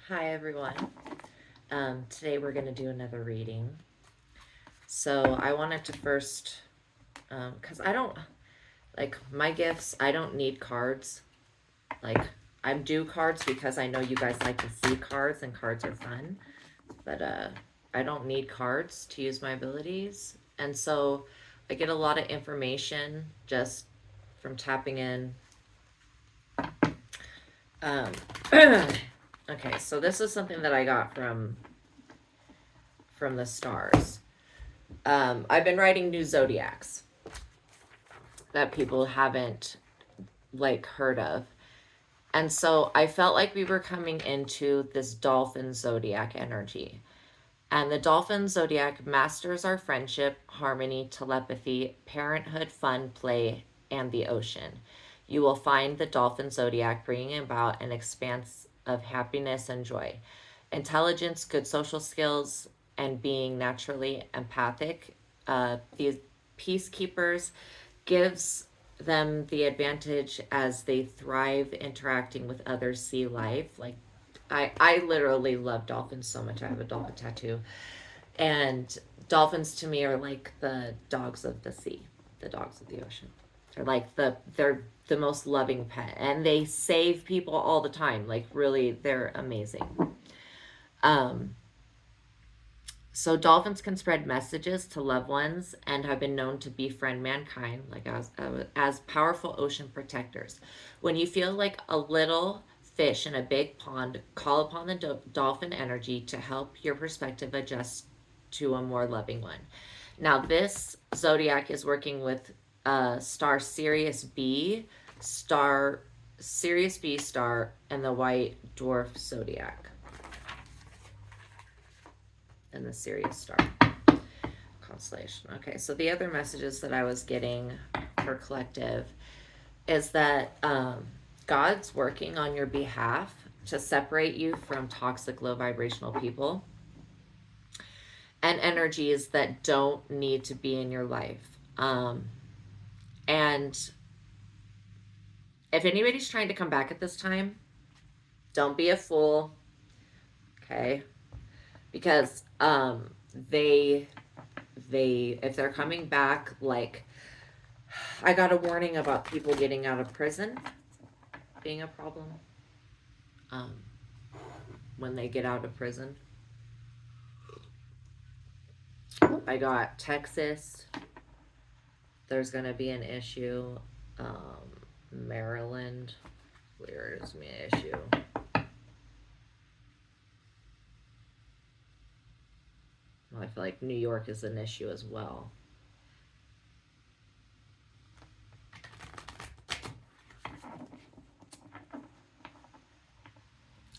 Hi everyone. Today we're going to do another reading. So I wanted to first, because I don't, like my gifts, I don't need cards. Like I'm due cards because I know you guys like to see cards and cards are fun. But I don't need cards to use my abilities. And so I get a lot of information just from tapping in. Um, okay, so this is something that I got from the stars. I've been writing new zodiacs that people haven't like heard of. And so I felt like we were coming into this dolphin zodiac energy. And the dolphin zodiac masters our friendship, harmony, telepathy, parenthood, fun, play, and the ocean. You will find the dolphin zodiac bringing about an expanse of happiness and joy, intelligence, good social skills, and being naturally empathic. These peacekeepers gives them the advantage as they thrive interacting with others, see life. Like I literally love dolphins so much. I have a dolphin tattoo. And dolphins to me are like the dogs of the sea, the dogs of the ocean. They're the most loving pet and they save people all the time. Like really they're amazing. Um so dolphins can spread messages to loved ones and have been known to befriend mankind, like as powerful ocean protectors. When you feel like a little fish in a big pond, call upon the dolphin energy to help your perspective adjust to a more loving one. Now, this zodiac is working with star Sirius B star, and the white dwarf zodiac, and the Sirius star constellation. Okay, so the other messages that I was getting for collective is that God's working on your behalf to separate you from toxic, low vibrational people and energies that don't need to be in your life. And if anybody's trying to come back at this time, don't be a fool, okay? Because they if they're coming back, like I got a warning about people getting out of prison being a problem um, when they get out of prison. I got Texas. There's going to be an issue. Maryland. Where's my issue? Well, I feel like New York is an issue as well.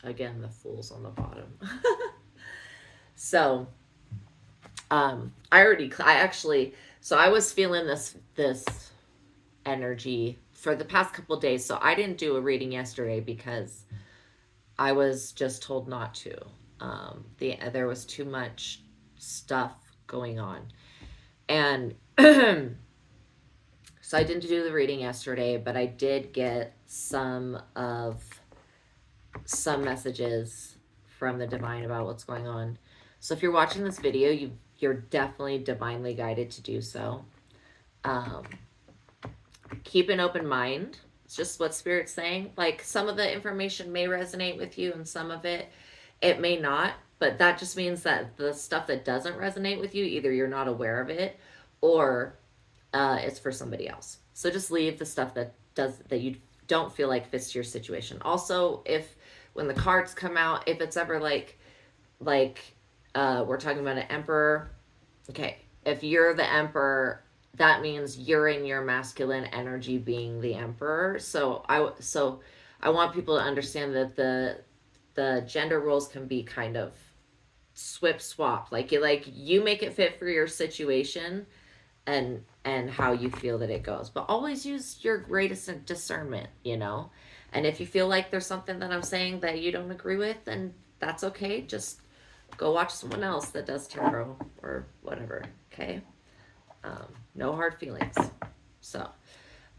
Again, the fools on the bottom. So, I was feeling this energy for the past couple days. So I didn't do a reading yesterday because I was just told not to. There was too much stuff going on, and so I didn't do the reading yesterday. But I did get some messages from the divine about what's going on. So if you're watching this video, you're definitely divinely guided to do so. Keep an open mind. It's just what Spirit's saying. Like some of the information may resonate with you and some of it may not. But that just means that the stuff that doesn't resonate with you, either you're not aware of it or it's for somebody else. So just leave the stuff that you don't feel like fits your situation. Also, if when the cards come out, if it's ever like we're talking about an emperor, okay, if you're the emperor, that means you're in your masculine energy being the emperor. So I want people to understand that the gender roles can be kind of swap. Like you make it fit for your situation and how you feel that it goes. But always use your greatest discernment, you know? And if you feel like there's something that I'm saying that you don't agree with, then that's okay. Just go watch someone else that does tarot or whatever, okay? No hard feelings. So,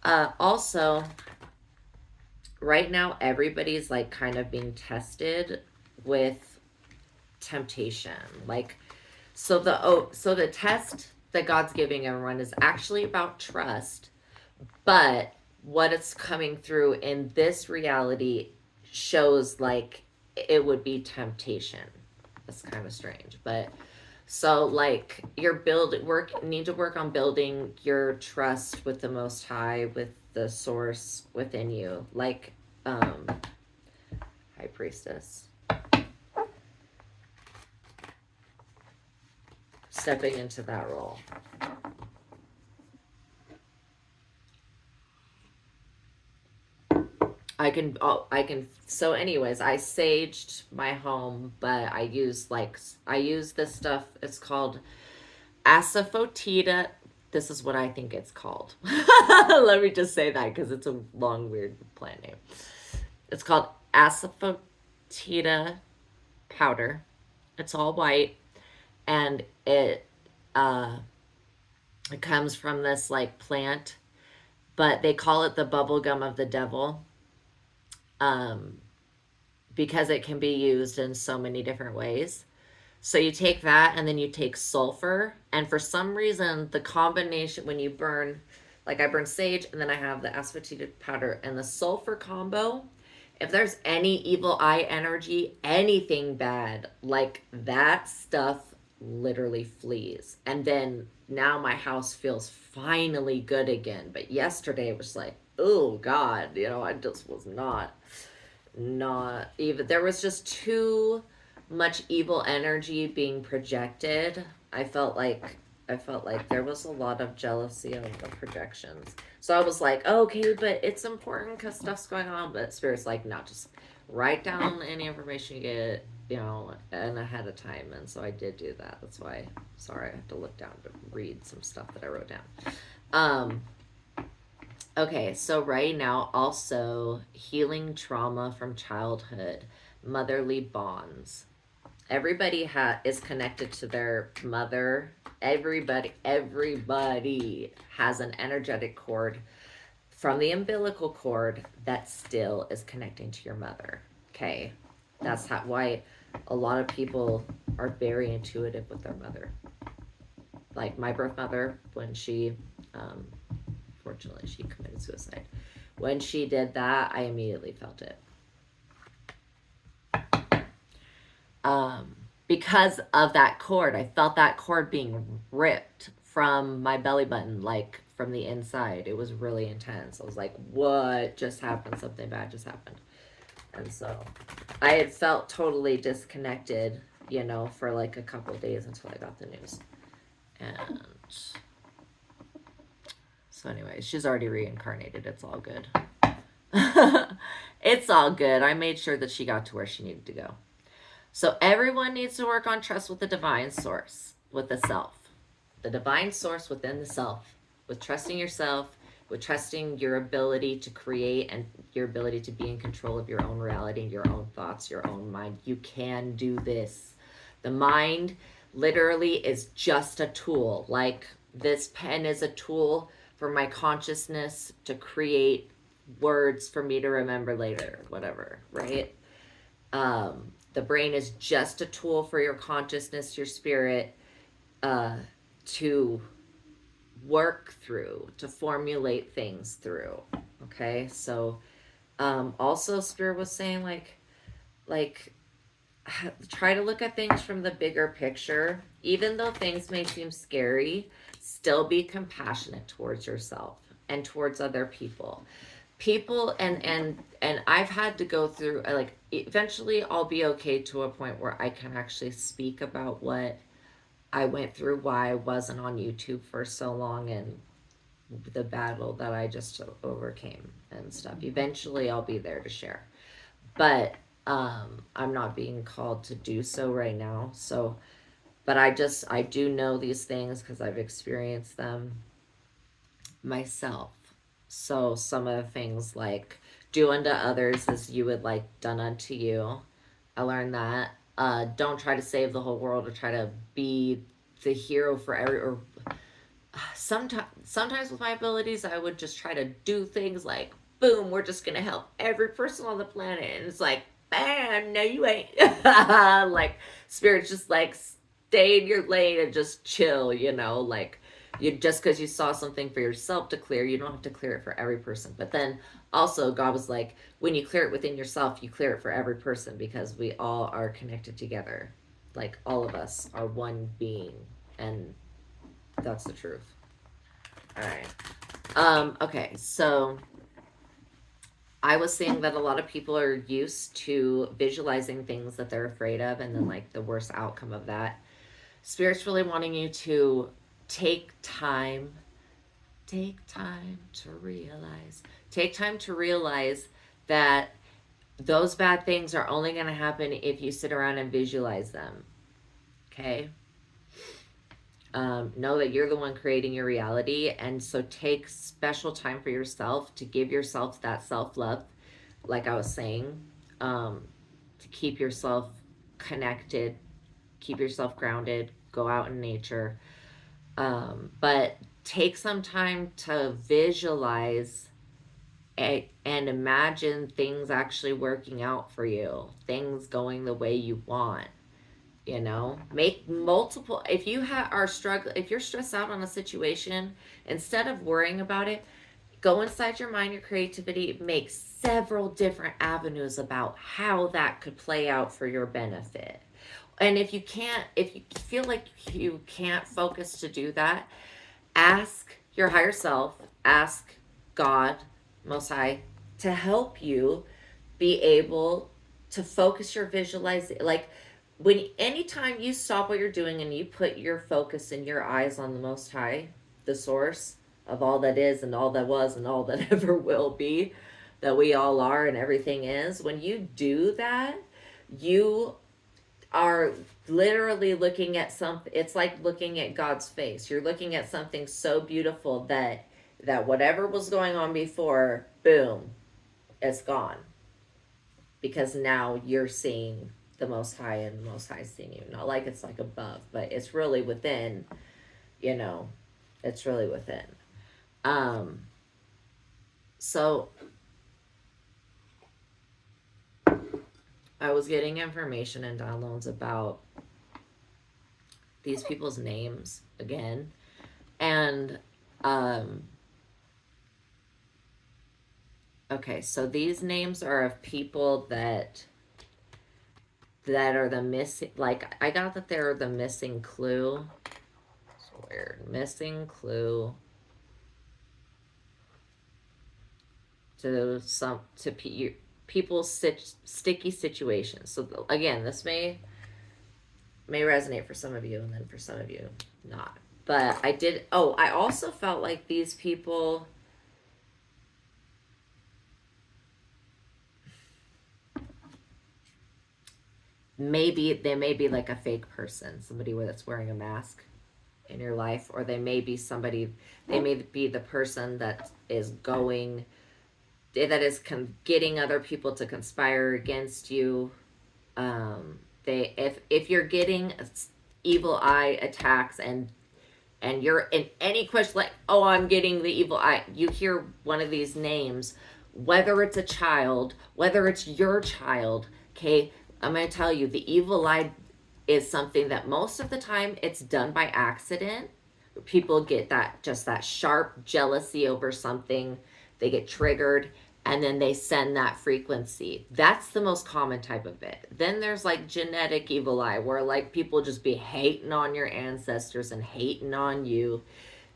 also, right now, everybody's like kind of being tested with temptation. Like, so the test that God's giving everyone is actually about trust, but what it's coming through in this reality shows like it would be temptation. That's kind of strange, but so like you're need to work on building your trust with the Most High, with the source within you, like High Priestess stepping into that role. So anyways, I saged my home, but I use this stuff. It's called asafoetida. This is what I think it's called. Let me just say that because it's a long, weird plant name. It's called asafoetida powder. It's all white, and it comes from this like plant, but they call it the bubble gum of the devil. Because it can be used in so many different ways. So you take that and then you take sulfur, and for some reason the combination, when you burn, like I burn sage and then I have the asafoetida powder and the sulfur combo, if there's any evil eye energy, anything bad, like that stuff literally flees. And then now my house feels finally good again. But yesterday it was like, oh God, I just was not even, there was just too much evil energy being projected. I felt like there was a lot of jealousy of the projections. So I was like, okay, but it's important because stuff's going on. But Spirit's like, no, just write down any information you get, and ahead of time. And so I did do that. That's why, sorry, I have to look down to read some stuff that I wrote down. Okay, so right now, also healing trauma from childhood, motherly bonds. Everybody is connected to their mother. Everybody has an energetic cord from the umbilical cord that still is connecting to your mother. Okay, that's why a lot of people are very intuitive with their mother. Like my birth mother, when she fortunately she committed suicide, when she did that, I immediately felt it. Because of that cord, I felt that cord being ripped from my belly button, like from the inside. It was really intense. I was like, what just happened? Something bad just happened. And so I had felt totally disconnected, for like a couple of days until I got the news. And so anyway, she's already reincarnated. It's all good. It's all good. I made sure that she got to where she needed to go. So everyone needs to work on trust with the divine source, with the self. The divine source within the self. With trusting yourself, with trusting your ability to create and your ability to be in control of your own reality, your own thoughts, your own mind. You can do this. The mind literally is just a tool. Like this pen is a tool for my consciousness to create words for me to remember later, whatever, right? The brain is just a tool for your consciousness, your spirit, to work through, to formulate things through. Okay, so also Spirit was saying like try to look at things from the bigger picture. Even though things may seem scary, still be compassionate towards yourself and towards other people. And I've had to go through, like, eventually I'll be okay to a point where I can actually speak about what I went through, why I wasn't on YouTube for so long, and the battle that I just overcame and stuff. Eventually I'll be there to share, but I'm not being called to do so right now. So, but I do know these things because I've experienced them myself. So some of the things like do unto others as you would like done unto you. I learned that. Don't try to save the whole world or try to be the hero for sometimes with my abilities, I would just try to do things like, boom, we're just going to help every person on the planet. And it's like, bam, no you ain't. Like spirit's just like stay in your lane and just chill, you know, like you just because you saw something for yourself to clear, you don't have to clear it for every person. But then also God was like, when you clear it within yourself, you clear it for every person because we all are connected together. Like all of us are one being, and that's the truth. All right. Okay, so I was saying that a lot of people are used to visualizing things that they're afraid of and then like the worst outcome of that. Spirit's really wanting you to take time to realize. Take time to realize that those bad things are only going to happen if you sit around and visualize them. Okay? Know that you're the one creating your reality, and so take special time for yourself to give yourself that self-love, like I was saying, to keep yourself connected, keep yourself grounded, go out in nature, but take some time to visualize and imagine things actually working out for you, things going the way you want. You know, make multiple, if you are struggling, if you're stressed out on a situation, instead of worrying about it, go inside your mind, your creativity, make several different avenues about how that could play out for your benefit. And if you feel like you can't focus to do that, ask your higher self, ask God, Most High, to help you be able to focus your visualization. Like when anytime you stop what you're doing and you put your focus and your eyes on the Most High, the source of all that is and all that was and all that ever will be, that we all are and everything is, when you do that, you are literally looking at something. It's like looking at God's face. You're looking at something so beautiful that whatever was going on before, boom, it's gone, because now you're seeing the Most High and the Most High seeing you. Not like it's like above, but it's really within, you know, it's really within. So I was getting information and downloads about these people's names again. And, okay, so these names are of people that are the missing, like, I got that they're the missing clue. It's weird. Missing clue to people's sticky situations. So again, this may resonate for some of you, and then for some of you not. But I also felt like these people, maybe they may be like a fake person, somebody that's wearing a mask in your life, or they may be the person that is getting other people to conspire against you. If you're getting evil eye attacks and you're in any question like, oh, I'm getting the evil eye, you hear one of these names, whether it's a child, whether it's your child, okay, I'm going to tell you, the evil eye is something that most of the time it's done by accident. People get that sharp jealousy over something, they get triggered, and then they send that frequency. That's the most common type of it. Then there's like genetic evil eye, where like people just be hating on your ancestors and hating on you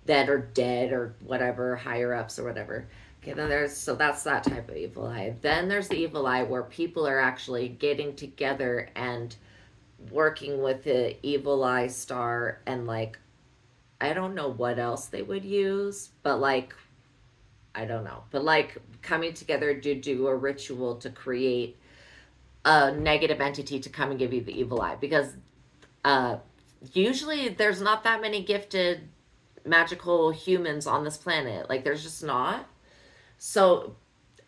that are dead or whatever, higher ups or whatever. Okay, then that's that type of evil eye. Then there's the evil eye where people are actually getting together and working with the evil eye star, and like, I don't know what else they would use, but like, I don't know, but like coming together to do a ritual to create a negative entity to come and give you the evil eye, because usually there's not that many gifted magical humans on this planet. Like, there's just not. So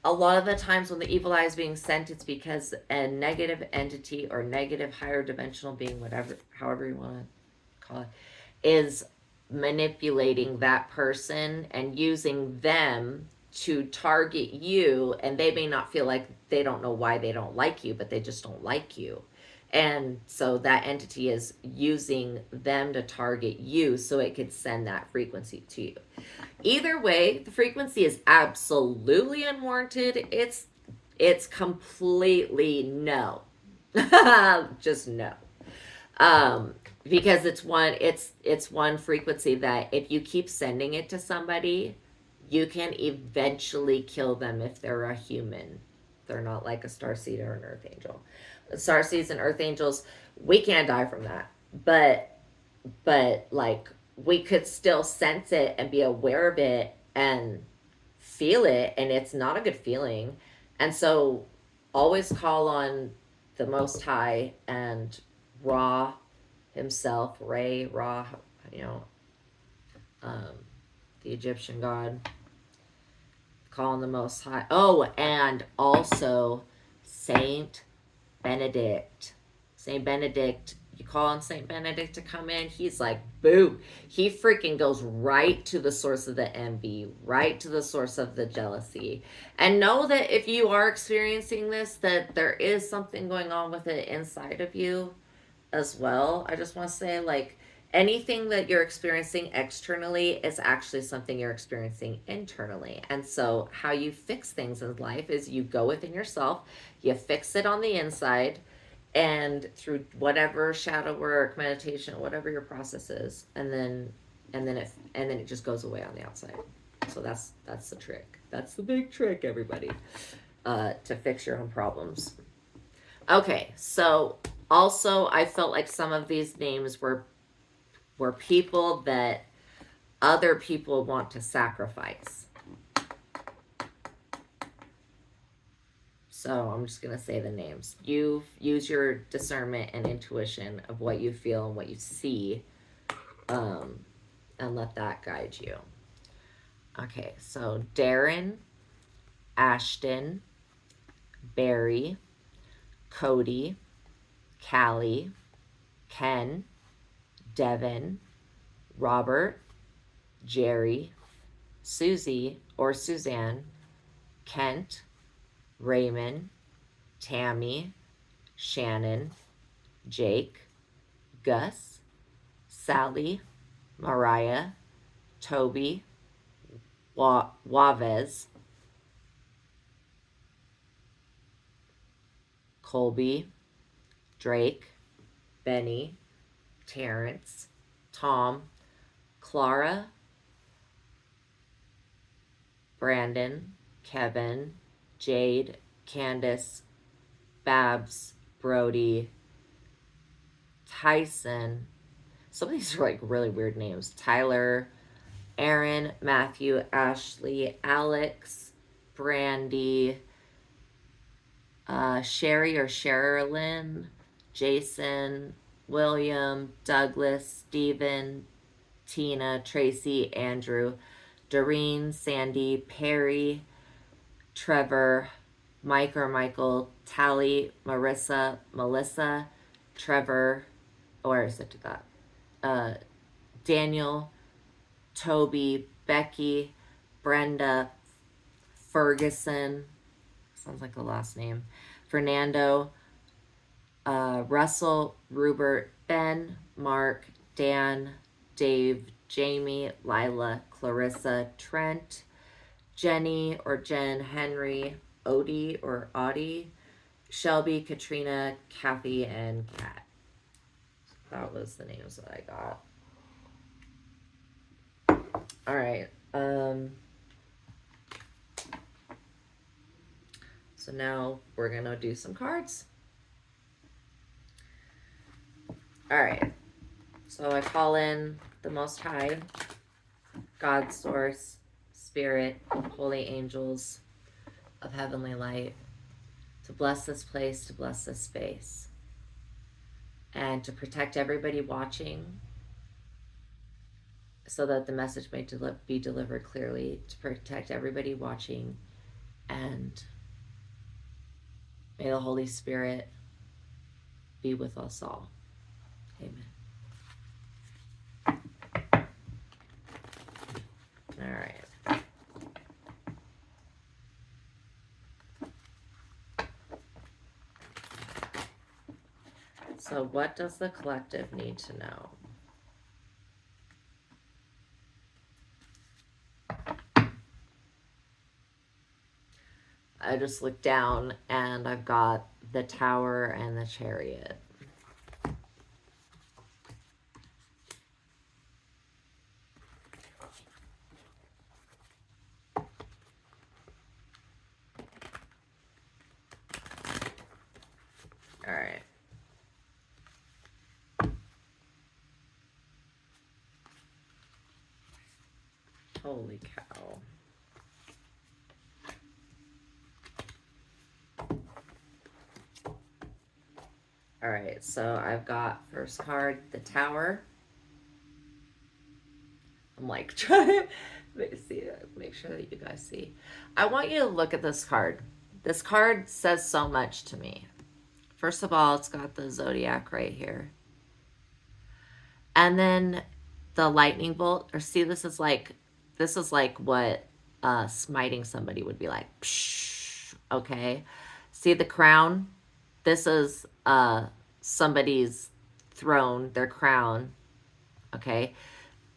a lot of the times when the evil eye is being sent, it's because a negative entity or negative higher dimensional being, whatever, however you want to call it, is manipulating that person and using them to target you, and they may not feel like, they don't know why they don't like you, but they just don't like you. And so that entity is using them to target you so it could send that frequency to you. Either way, the frequency is absolutely unwarranted. It's completely no. Just no. Because it's one frequency that if you keep sending it to somebody, you can eventually kill them if they're a human. They're not like a starseed or an earth angel. Starseeds and earth angels, we can't die from that. But like, we could still sense it and be aware of it and feel it, and it's not a good feeling. And so always call on the Most High and Ra himself, Ra, you know, the Egyptian god. Call on the Most High. Oh, and also Saint Benedict. Saint Benedict, you call on Saint Benedict to come in, he's like, boo. He freaking goes right to the source of the envy, right to the source of the jealousy. And know that if you are experiencing this, that there is something going on with it inside of you as well. I just want to say, like, anything that you're experiencing externally is actually something you're experiencing internally. And so how you fix things in life is you go within yourself, you fix it on the inside, and through whatever shadow work, meditation, whatever your process is, and then it just goes away on the outside. So that's the trick. That's the big trick, everybody, to fix your own problems. Okay, so also I felt like some of these names were people that other people want to sacrifice. So I'm just going to say the names. You use your discernment and intuition of what you feel and what you see, and let that guide you. Okay, so Darren, Ashton, Barry, Cody, Callie, Ken, Devin, Robert, Jerry, Susie or Suzanne, Kent, Raymond, Tammy, Shannon, Jake, Gus, Sally, Mariah, Toby, Wavez, Colby, Drake, Benny, Terrence, Tom, Clara, Brandon, Kevin, Jade, Candace, Babs, Brody, Tyson. Some of these are like really weird names. Tyler, Aaron, Matthew, Ashley, Alex, Brandy, Sherry or Sherilyn, Jason, William, Douglas, Stephen, Tina, Tracy, Andrew, Doreen, Sandy, Perry, Trevor, Mike or Michael, Tally, Marissa, Melissa, Trevor, where is it to that? Daniel, Toby, Becky, Brenda, Ferguson, sounds like a last name, Fernando, Russell, Rupert, Ben, Mark, Dan, Dave, Jamie, Lila, Clarissa, Trent, Jenny or Jen, Henry, Odie or Audie, Shelby, Katrina, Kathy, and Kat. That was the names that I got. All right. So now we're going to do some cards. All right. So I call in the Most High, God, Source, Spirit, holy angels of heavenly light, to bless this place, to bless this space, and to protect everybody watching so that the message may be delivered clearly, to protect everybody watching, and may the Holy Spirit be with us all. Amen. All right. So what does the collective need to know? I just looked down and I've got the Tower and the Chariot. All right. Holy cow. All right, so I've got first card, the Tower. I'm like trying to see, make sure that you guys see. I want you to look at this card. This card says so much to me. First of all, it's got the zodiac right here. And then the lightning bolt, or see, this is like what smiting somebody would be like. Psh, okay. See the crown? This is somebody's throne, their crown. Okay.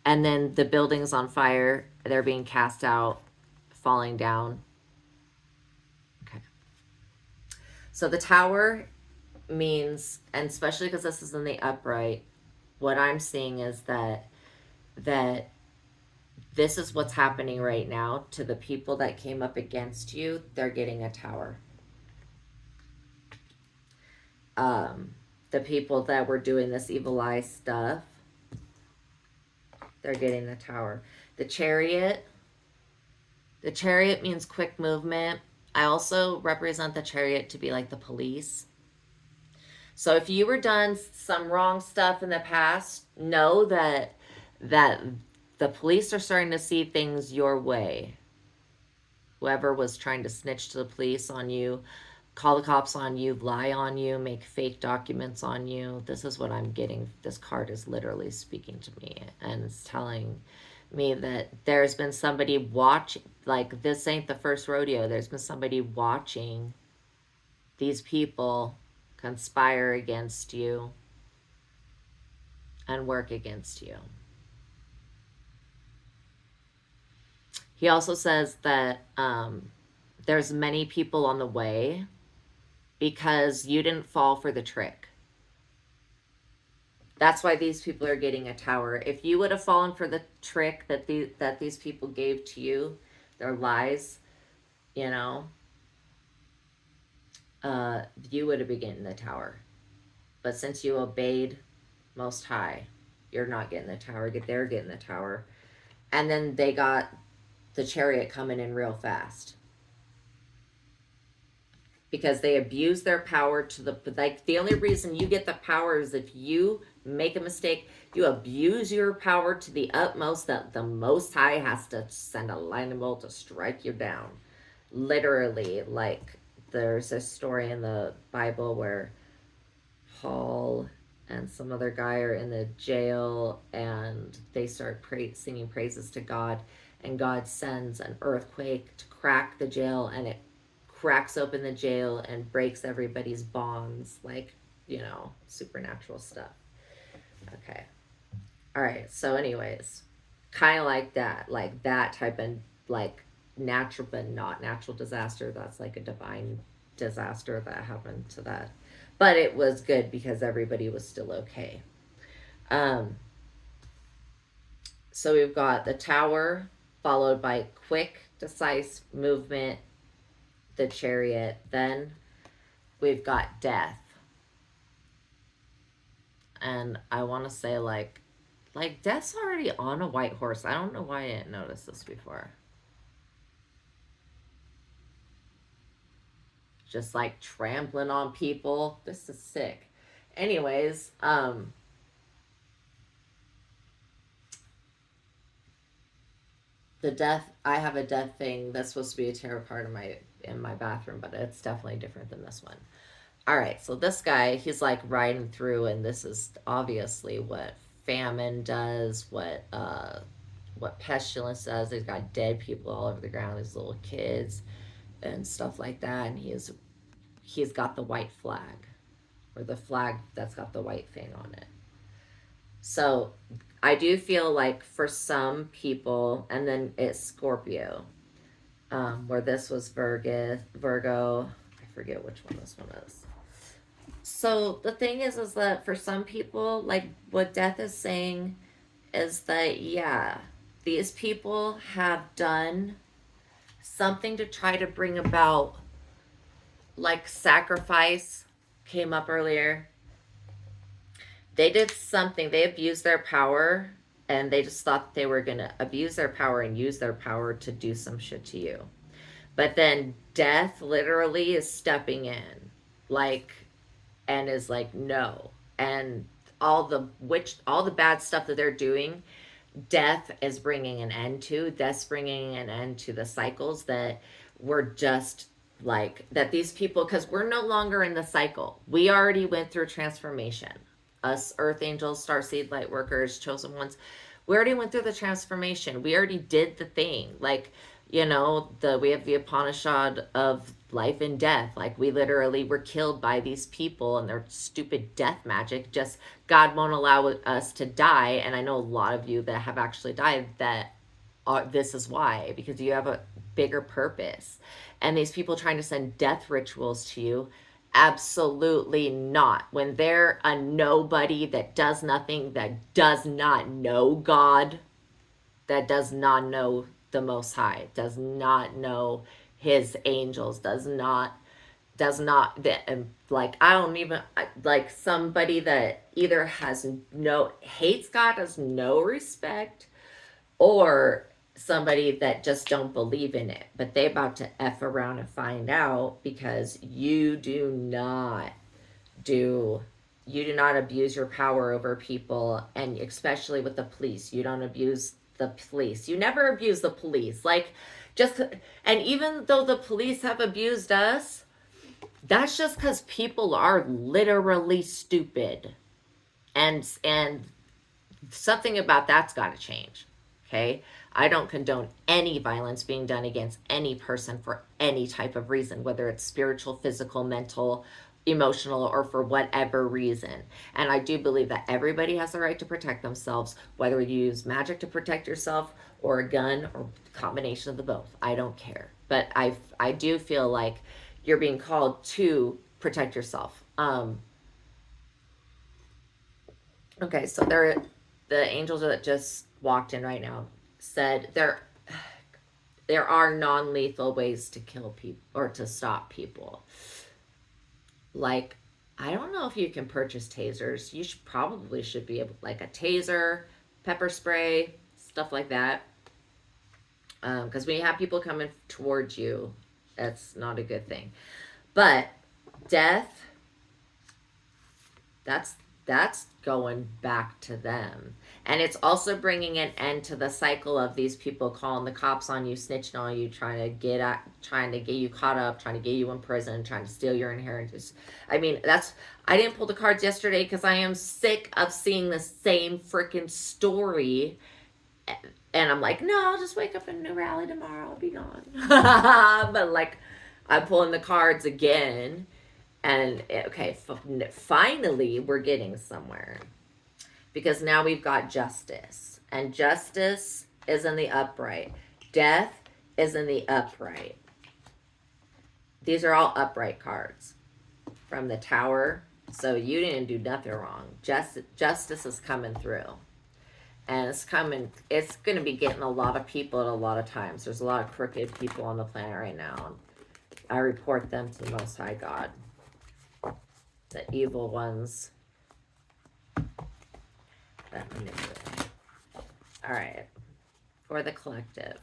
And then the building's on fire. They're being cast out, falling down. Okay. So the Tower means, and especially because this is in the upright, what I'm seeing is that this is what's happening right now to the people that came up against you. They're getting a tower. The people that were doing this evil eye stuff, they're getting the tower. The Chariot means quick movement. I also represent the Chariot to be like the police. So if you were done some wrong stuff in the past, know that the police are starting to see things your way. Whoever was trying to snitch to the police on you, call the cops on you, lie on you, make fake documents on you. This is what I'm getting. This card is literally speaking to me and it's telling me that there's been somebody watching, like this ain't the first rodeo. There's been somebody watching these people conspire against you and work against you. He also says that there's many people on the way because you didn't fall for the trick. That's why these people are getting a tower. If you would have fallen for the trick that these people gave to you, their lies, you know, you would have been getting the tower. But since you obeyed Most High, you're not getting the tower. They're getting the tower. And then they got the Chariot coming in real fast. Because they abuse their power to the only reason you get the power is if you make a mistake, you abuse your power to the utmost that the Most High has to send a lightning bolt to strike you down. Literally, like there's a story in the Bible where Paul and some other guy are in the jail and they start singing praises to God, and God sends an earthquake to crack the jail, and it cracks open the jail and breaks everybody's bonds, like, you know, supernatural stuff. Okay. All right. So anyways, kind of like that type of like natural but not natural disaster. That's like a divine disaster that happened to that. But it was good because everybody was still okay. So we've got the Tower followed by quick, decisive movement, the Chariot. Then we've got death. And I want to say like death's already on a white horse. I don't know why I didn't notice this before. Just like trampling on people. This is sick. Anyways, the death, I have a death thing that's supposed to be a tarot card in my bathroom, but it's definitely different than this one. All right, so this guy, he's like riding through, and this is obviously what famine does, what pestilence does. He's got dead people all over the ground, these little kids and stuff like that, and he's got the white flag. or the flag that's got the white thing on it. So I do feel like for some people, and then it's Scorpio, where this was Virgo. I forget which one this one is. So the thing is that for some people, like what Death is saying is that, yeah, these people have done something to try to bring about, like sacrifice came up earlier. They did something, they abused their power, and they just thought they were going to abuse their power and use their power to do some shit to you. But then Death literally is stepping in, like, and is like, no. And all the bad stuff that they're doing, Death is bringing an end to. Death's bringing an end to the cycles that were just like, that these people, because we're no longer in the cycle. We already went through transformation. Us Earth Angels, Starseed Light Workers, Chosen Ones, we already went through the transformation. We already did the thing. Like, you know, we have the Upanishad of life and death. Like, we literally were killed by these people and their stupid death magic. Just God won't allow us to die. And I know a lot of you that have actually died that this is why, because you have a bigger purpose. And these people trying to send death rituals to you, absolutely not. When they're a nobody that does nothing, that does not know God, that does not know the Most High, does not know his angels, does not like, I don't even like somebody that either hates God, has no respect, or somebody that just don't believe in it, but they about to F around and find out, because you do not abuse your power over people, and especially with the police. You don't abuse the police. You never abuse the police. Like, just, and even though the police have abused us, that's just because people are literally stupid. And something about that's got to change. Okay? I don't condone any violence being done against any person for any type of reason, whether it's spiritual, physical, mental, emotional, or for whatever reason. And I do believe that everybody has the right to protect themselves, whether you use magic to protect yourself or a gun or a combination of the both. I don't care. But I do feel like you're being called to protect yourself. Okay, so the angels that just walked in right now said there are non-lethal ways to kill people or to stop people. Like, I don't know if you can purchase tasers. You should be able, like a taser, pepper spray, stuff like that. Because when you have people coming towards you, that's not a good thing. But death, that's going back to them. And it's also bringing an end to the cycle of these people calling the cops on you, snitching on you, trying to get you caught up, trying to get you in prison, trying to steal your inheritance. I mean, I didn't pull the cards yesterday because I am sick of seeing the same freaking story. And I'm like, no, I'll just wake up in a new rally tomorrow. I'll be gone. But like, I'm pulling the cards again. And okay, finally we're getting somewhere. Because now we've got justice. And justice is in the upright. Death is in the upright. These are all upright cards from the Tower. So you didn't do nothing wrong. Justice is coming through. And it's going to be getting a lot of people at a lot of times. There's a lot of crooked people on the planet right now. I report them to the Most High God. The evil ones. All right, for the collective.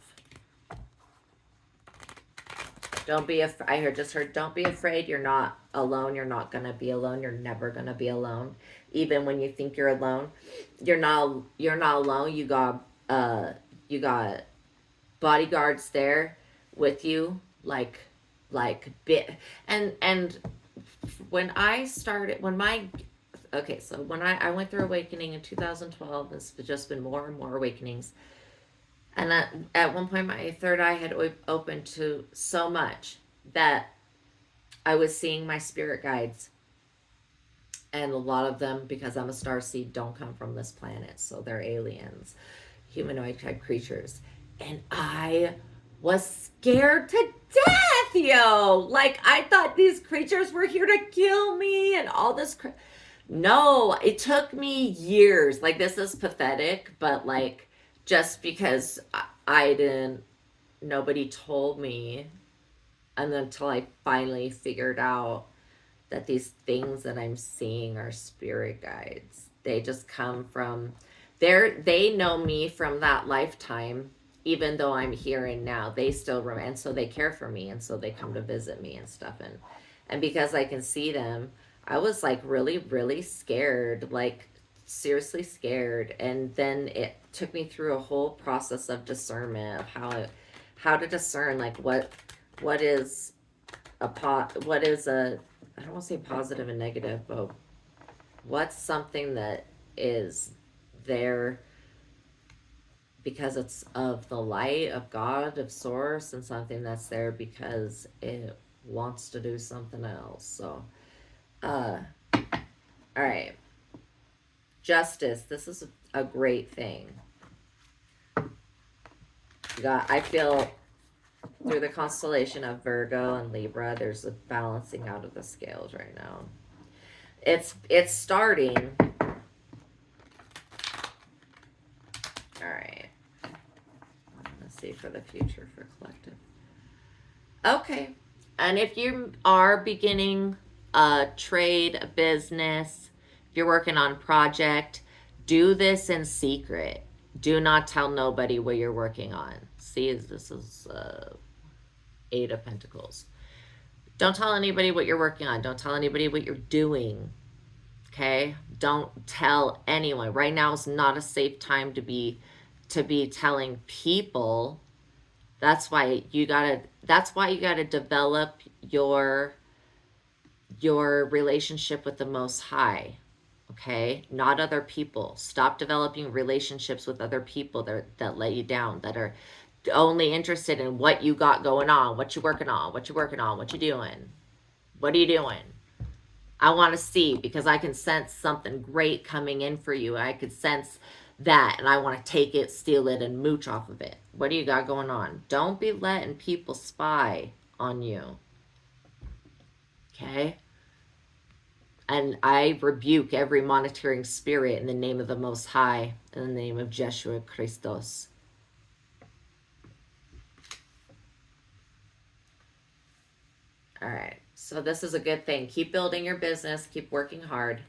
Don't be afraid. I just heard, don't be afraid. You're not alone. You're not going to be alone. You're never going to be alone. Even when you think you're alone, you're not alone. You got bodyguards there with you, and when I went through awakening in 2012, there's just been more and more awakenings. And at one point, my third eye had opened to so much that I was seeing my spirit guides. And a lot of them, because I'm a starseed, don't come from this planet. So they're aliens, humanoid type creatures. And I was scared to death, yo. Like, I thought these creatures were here to kill me and all this. No, it took me years. Like, this is pathetic, but like, just because I didn't, nobody told me. And until I finally figured out that these things that I'm seeing are spirit guides. They just come from they know me from that lifetime, even though I'm here and now. They still remember, and so they care for me, and so they come to visit me and stuff. And because I can see them, I was like really, really scared, like seriously scared. And then it took me through a whole process of discernment of how to discern like what is what is a, I don't want to say positive and negative, but what's something that is there because it's of the light of God, of source, and something that's there because it wants to do something else. So, all right. Justice. This is a great thing. I feel through the constellation of Virgo and Libra, there's a balancing out of the scales right now. It's starting. All right. Let's see for the future for collective. Okay. And if you are beginning a trade, a business, if you're working on a project, do this in secret. Do not tell nobody what you're working on. See, this is Eight of Pentacles. Don't tell anybody what you're working on. Don't tell anybody what you're doing. Okay? Don't tell anyone. Right now is not a safe time to be telling people. That's why you gotta develop your relationship with the Most High. Okay? Not other people. Stop developing relationships with other people that let you down, that are only interested in what you got going on, what you're working on, what you doing. What are you doing? I want to see, because I can sense something great coming in for you. I could sense that, and I want to take it, steal it, and mooch off of it. What do you got going on? Don't be letting people spy on you. Okay? And I rebuke every monitoring spirit in the name of the Most High, in the name of Jeshua Christos. All right. So this is a good thing. Keep building your business. Keep working hard.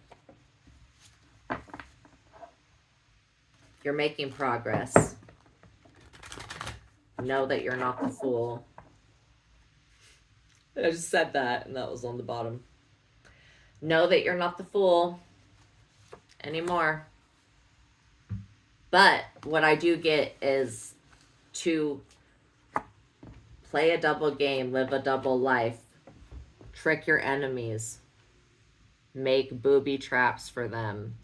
You're making progress. Know that you're not the fool. I just said that, and that was on the bottom. Know that you're not the fool anymore. But what I do get is to play a double game, live a double life, trick your enemies, make booby traps for them,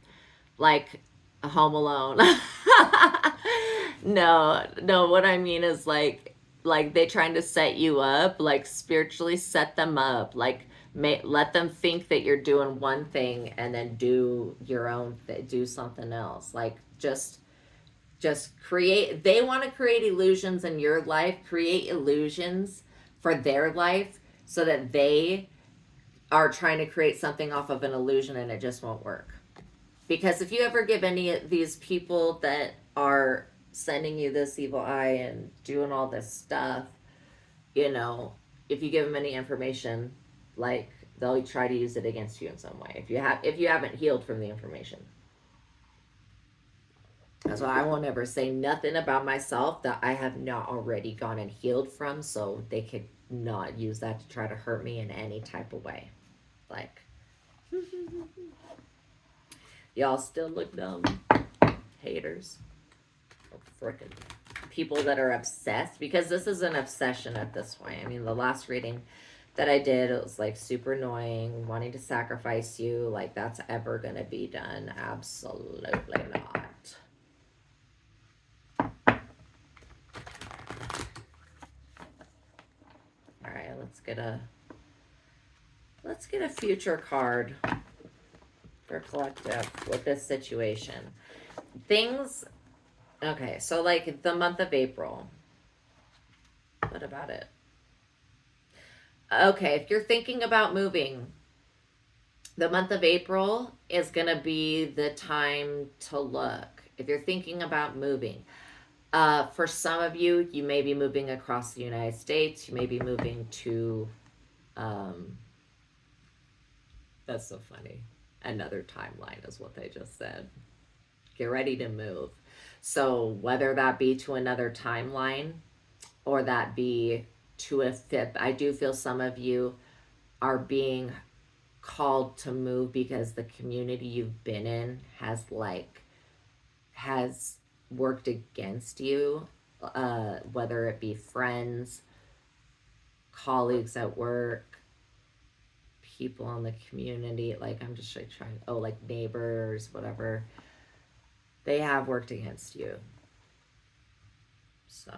like a Home Alone. No, what I mean is like they trying to set you up, like spiritually set them up, like let them think that you're doing one thing and then do your own do something else. Like just create, they want to create illusions in your life, create illusions for their life so that they are trying to create something off of an illusion, and it just won't work. Because if you ever give any of these people that are sending you this evil eye and doing all this stuff, you know, if you give them any information, like they'll try to use it against you in some way. If you haven't healed from the information. That's why I won't ever say nothing about myself that I have not already gone and healed from, so they could not use that to try to hurt me in any type of way. Like, y'all still look dumb. Haters. Frickin' people that are obsessed, because this is an obsession at this point. I mean, the last reading that I did, it was like super annoying, wanting to sacrifice you. Like, that's ever gonna be done? Absolutely not. All right, let's get a future card. for collective with this situation. Things, okay, so like the month of April. What about it? Okay, if you're thinking about moving, the month of April is going to be the time to look. If you're thinking about moving, for some of you, you may be moving across the United States. You may be moving to, that's so funny. Another timeline is what they just said. Get ready to move. So whether that be to another timeline or that be to a fifth, I do feel some of you are being called to move because the community you've been in has worked against you, whether it be friends, colleagues at work, people in the community, like I'm just like trying, oh, like neighbors, whatever. They have worked against you. So.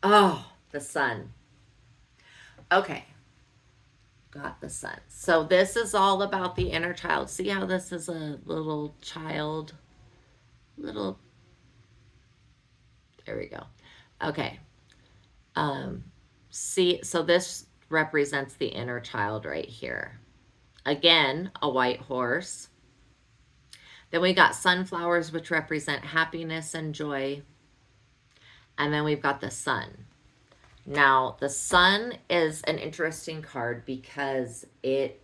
Oh, the sun. Okay. Got the sun. So this is all about the inner child. See how this is a little child? Little. There we go. Okay. See, so this represents the inner child right here. Again, a white horse. Then we got sunflowers, which represent happiness and joy. And then we've got the sun. Now, the sun is an interesting card because it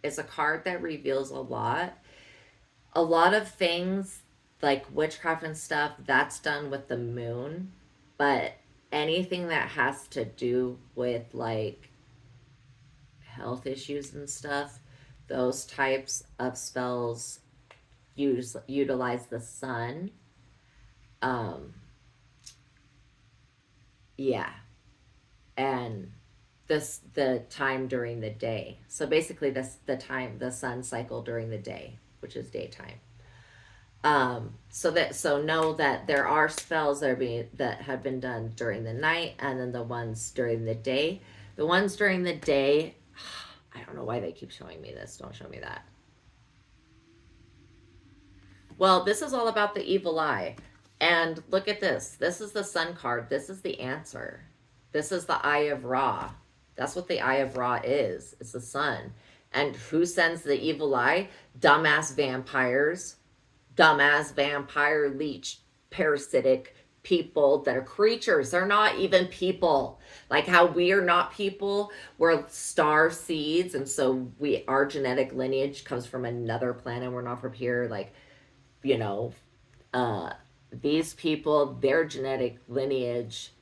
is a card that reveals a lot. A lot of things like witchcraft and stuff, that's done with the moon. But anything that has to do with like health issues and stuff, those types of spells utilize the sun. Yeah. And the time during the day. So basically the sun cycle during the day, which is daytime. So know that there are spells that have been done during the night, and then the ones during the day. The ones during the day, I don't know why they keep showing me this. Don't show me that. Well, this is all about the evil eye. And look at this. This is the sun card. This is the answer. This is the Eye of Ra. That's what the Eye of Ra is. It's the sun. And who sends the evil eye? Dumbass vampires. Dumbass vampire leech parasitic people that are creatures. They're not even people. Like how we are not people. We're star seeds. And so our genetic lineage comes from another planet. We're not from here. Like, you know, these people, their genetic lineage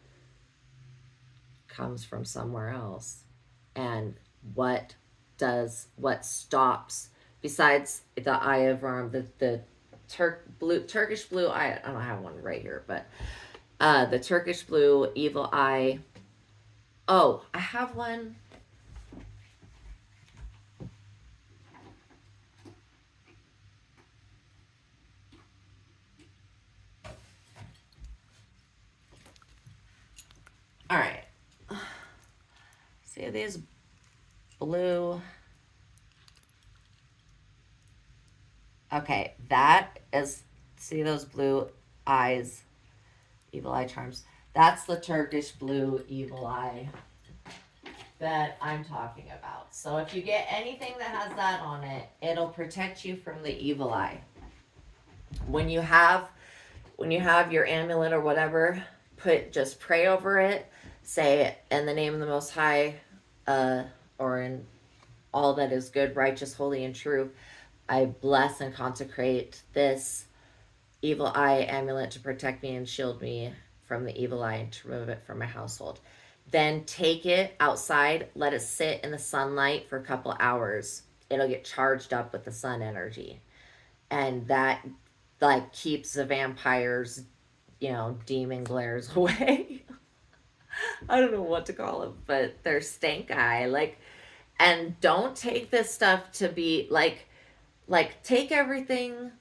comes from somewhere else. And what stops, besides the Eye of Ra, the Turkish blue eye, I don't have one right here, but the Turkish blue evil eye. Oh, I have one. All right. See these blue. Okay, that is, see those blue eyes, evil eye charms. That's the Turkish blue evil eye that I'm talking about. So if you get anything that has that on it, it'll protect you from the evil eye. When you have your amulet or whatever, just pray over it. Say in the name of the Most High, or in all that is good, righteous, holy, and true, I bless and consecrate this evil eye amulet to protect me and shield me from the evil eye and to remove it from my household. Then take it outside, let it sit in the sunlight for a couple hours. It'll get charged up with the sun energy. And that like keeps the vampires, demon glares away. I don't know what to call them, but they're stank eye. And don't take this stuff to be like take everything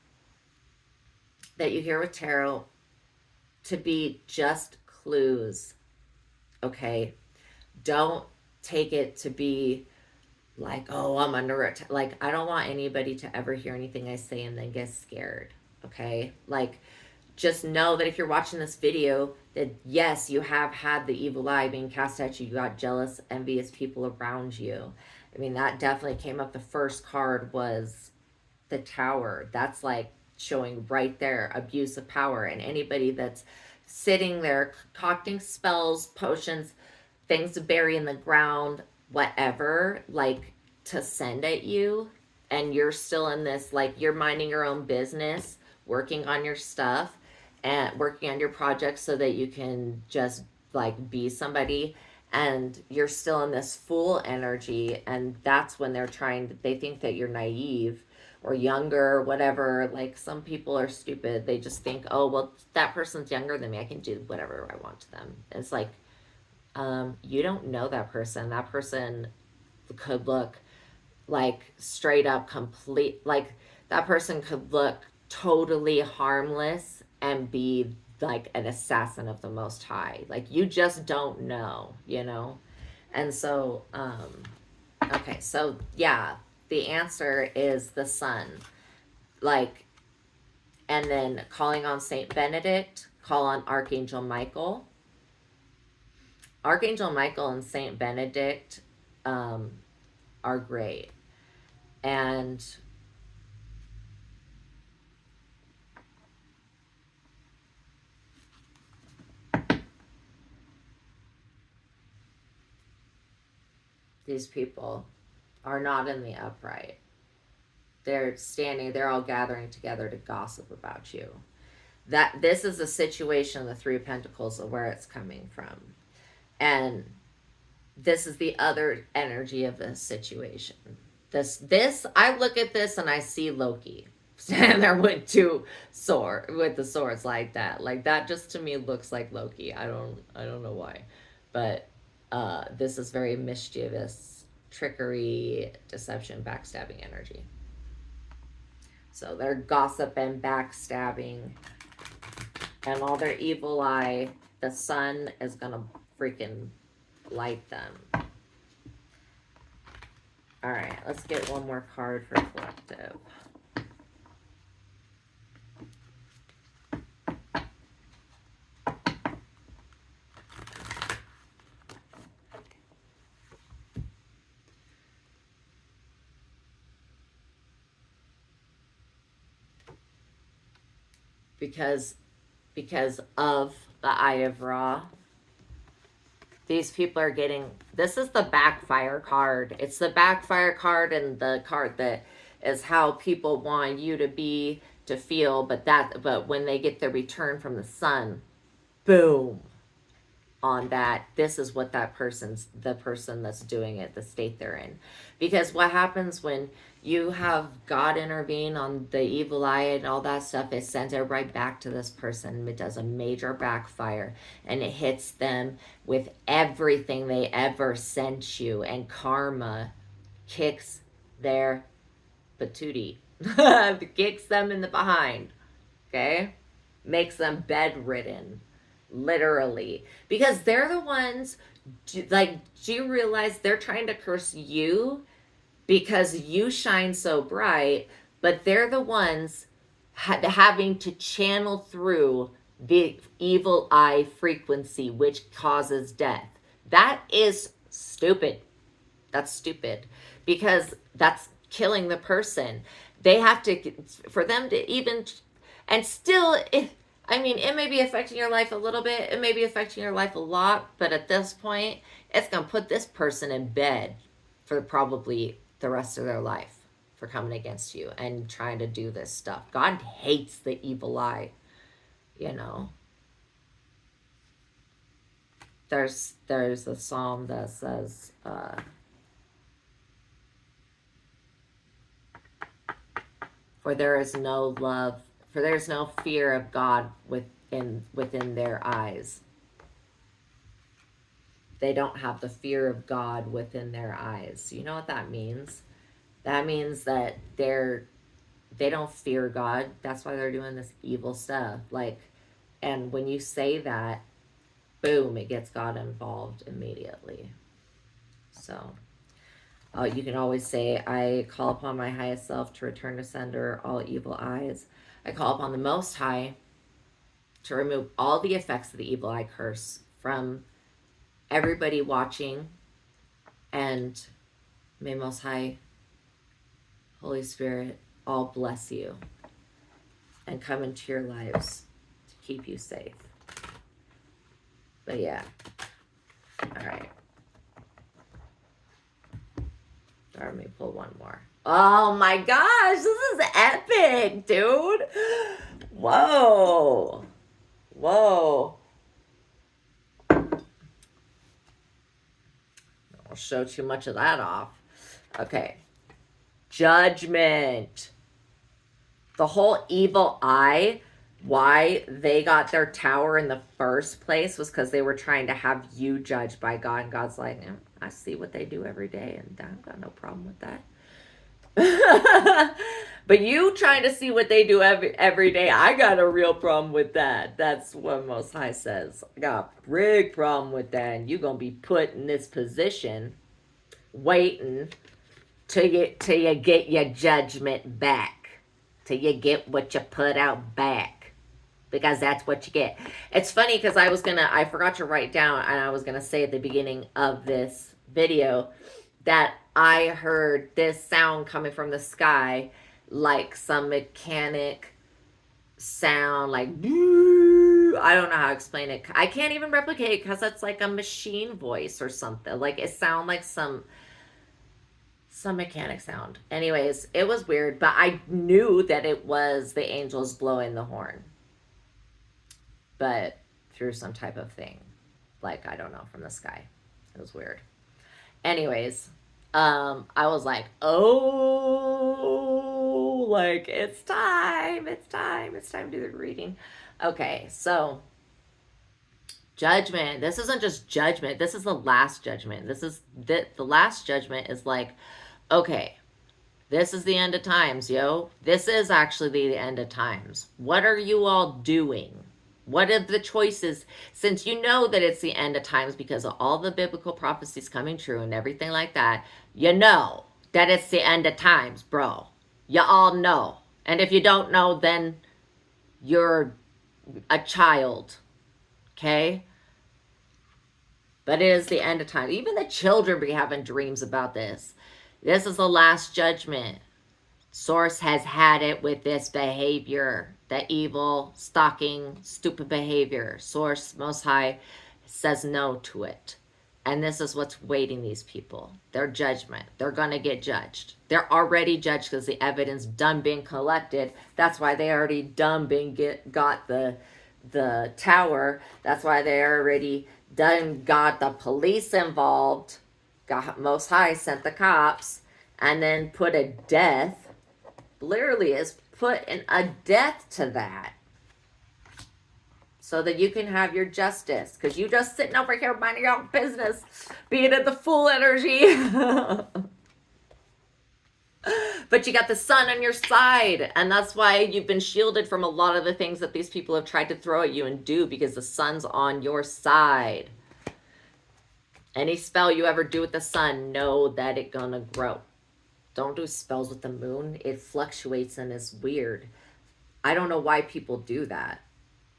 that you hear with tarot to be just clues, okay? Don't take it to be like, oh, I'm under attack. Like, I don't want anybody to ever hear anything I say and then get scared, okay? Like, just know that if you're watching this video, that yes, you have had the evil eye being cast at you. You got jealous, envious people around you. I mean, that definitely came up. The first card was the Tower. That's like showing right there abuse of power. And anybody that's sitting there concocting spells, potions, things to bury in the ground, whatever, like to send at you, and you're still in this, like you're minding your own business, working on your stuff and working on your projects so that you can just like be somebody, and you're still in this fool energy, and that's when they think that you're naive or younger or whatever. Like some people are stupid. They just think, oh well, that person's younger than me, I can do whatever I want to them. It's like, you don't know that person. That person could look like straight up complete, like that person could look totally harmless and be like an assassin of the Most High. Like you just don't know, you know? And so, okay, so yeah, the answer is the sun. Like, and then calling on Saint Benedict, call on Archangel Michael. Archangel Michael and Saint Benedict are great. And these people are not in the upright. They're all gathering together to gossip about you. That this is a situation, the Three of Pentacles, of where it's coming from. And this is the other energy of this situation. This I look at this and I see Loki standing there with the swords like that. Like that just to me looks like Loki. I don't know why. But this is very mischievous, trickery, deception, backstabbing energy. So they're gossip and backstabbing and all their evil eye. The sun is gonna freaking light them. All right, let's get one more card for collective. Because of the Eye of Ra, these people are getting, this is the backfire card. It's the backfire card and the card that is how people want you to be, to feel, but when they get the return from the sun, boom, on that, this is what the person that's doing it, the state they're in. Because what happens when you have God intervene on the evil eye and all that stuff, it sends it right back to this person. It does a major backfire and it hits them with everything they ever sent you, and karma kicks their patootie. Kicks them in the behind. Okay? Makes them bedridden. Literally. Because they're the ones, like, do you realize they're trying to curse you because you shine so bright, but they're the ones having to channel through the evil eye frequency, which causes death. That is stupid. That's stupid because that's killing the person. They have to, for them to even, and still, I mean, it may be affecting your life a little bit. It may be affecting your life a lot. But at this point, it's going to put this person in bed for probably the rest of their life for coming against you and trying to do this stuff. God hates the evil eye, you know. There's a psalm that says, for there is no love, for there is no fear of God within their eyes. They don't have the fear of God within their eyes. You know what that means? That means that they're they don't fear God. That's why they're doing this evil stuff. Like, and when you say that, boom, it gets God involved immediately. So, you can always say, I call upon my highest self to return to sender all evil eyes. I call upon the Most High to remove all the effects of the evil eye curse from everybody watching, and may Most High, Holy Spirit, all bless you and come into your lives to keep you safe. But yeah, all right. Let me pull one more. Oh my gosh, this is epic, dude. Whoa. Whoa. I'll show too much of that off. Okay. Judgment. The whole evil eye, why they got their tower in the first place was because they were trying to have you judged by God. And God's like, I see what they do every day, and I've got no problem with that. But you trying to see what they do every day, I got a real problem with that. That's what Most High says. I got a big problem with that. And you're going to be put in this position waiting till you get your judgment back. Till you get what you put out back. Because that's what you get. It's funny because I forgot to write down, and I was going to say at the beginning of this video that I heard this sound coming from the sky, like some mechanic sound, like I don't know how to explain it. I can't even replicate it because it's like a machine voice or something. Like it sound like some mechanic sound. Anyways, it was weird, but I knew that it was the angels blowing the horn, but through some type of thing, like I don't know, from the sky. It was weird. Anyways, I was like, oh, like it's time to do the reading. Okay, so judgment. This isn't just judgment. This is the last judgment. This is the last judgment is like, okay, this is the end of times, yo. This is actually the end of times. What are you all doing? What are the choices? Since you know that it's the end of times because of all the biblical prophecies coming true and everything like that, you know that it's the end of times, bro. You all know. And if you don't know, then you're a child. Okay? But it is the end of time. Even the children be having dreams about this. This is the last judgment. Source has had it with this behavior, the evil, stalking, stupid behavior. Source, Most High, says no to it. And this is what's waiting these people. Their judgment. They're going to get judged. They're already judged because the evidence done being collected. That's why they already got the tower. That's why they already done got the police involved. Got Most High sent the cops and then put a death. Literally is put in a death to that so that you can have your justice, because you just sitting over here minding your own business, being in the full energy. But you got the sun on your side, and that's why you've been shielded from a lot of the things that these people have tried to throw at you and do, because the sun's on your side. Any spell you ever do with the sun, know that it's gonna grow. Don't do spells with the moon. It fluctuates and is weird. I don't know why people do that,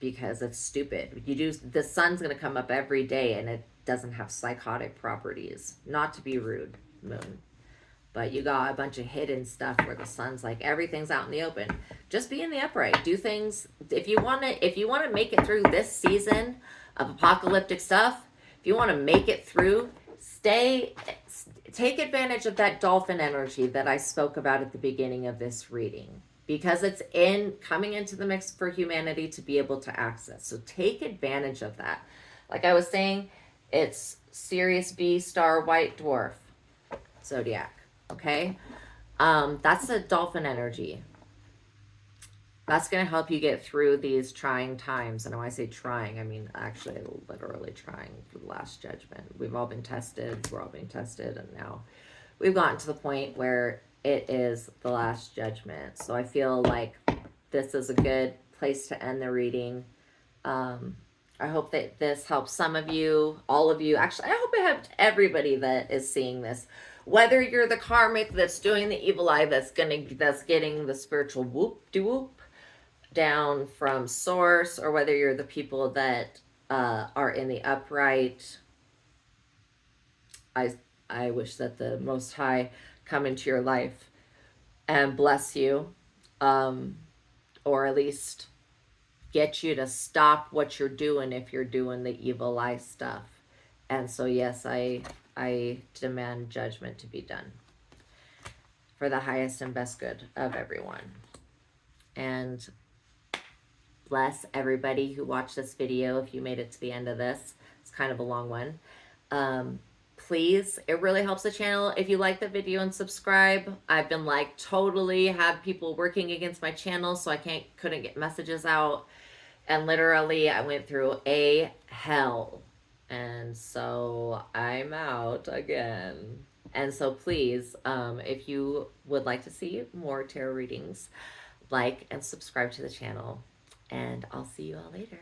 because it's stupid. The sun's going to come up every day and it doesn't have psychotic properties. Not to be rude, moon. But you got a bunch of hidden stuff where the sun's like everything's out in the open. Just be in the upright. Do things. If you want to make it through this season of apocalyptic stuff, if you want to make it through, take advantage of that dolphin energy that I spoke about at the beginning of this reading, because it's coming into the mix for humanity to be able to access. So take advantage of that. Like I was saying, it's Sirius B star white dwarf zodiac. Okay. That's the dolphin energy. That's going to help you get through these trying times. And when I say trying, I mean actually literally trying for the last judgment. We've all been tested. We're all being tested. And now we've gotten to the point where it is the Last Judgment. So I feel like this is a good place to end the reading. I hope that this helps some of you, all of you. Actually, I hope it helped everybody that is seeing this. Whether you're the karmic that's doing the evil eye, that's getting the spiritual whoop de whoop down from source, or whether you're the people that are in the upright. I wish that the Most High come into your life and bless you, or at least get you to stop what you're doing if you're doing the evil eye stuff. And so yes, I demand judgment to be done for the highest and best good of everyone. And bless everybody who watched this video. If you made it to the end of this, it's kind of a long one. Please, it really helps the channel if you like the video and subscribe. I've been like totally have people working against my channel, so I couldn't get messages out. And literally, I went through a hell. And so I'm out again. And so please, if you would like to see more tarot readings, like and subscribe to the channel. And I'll see you all later.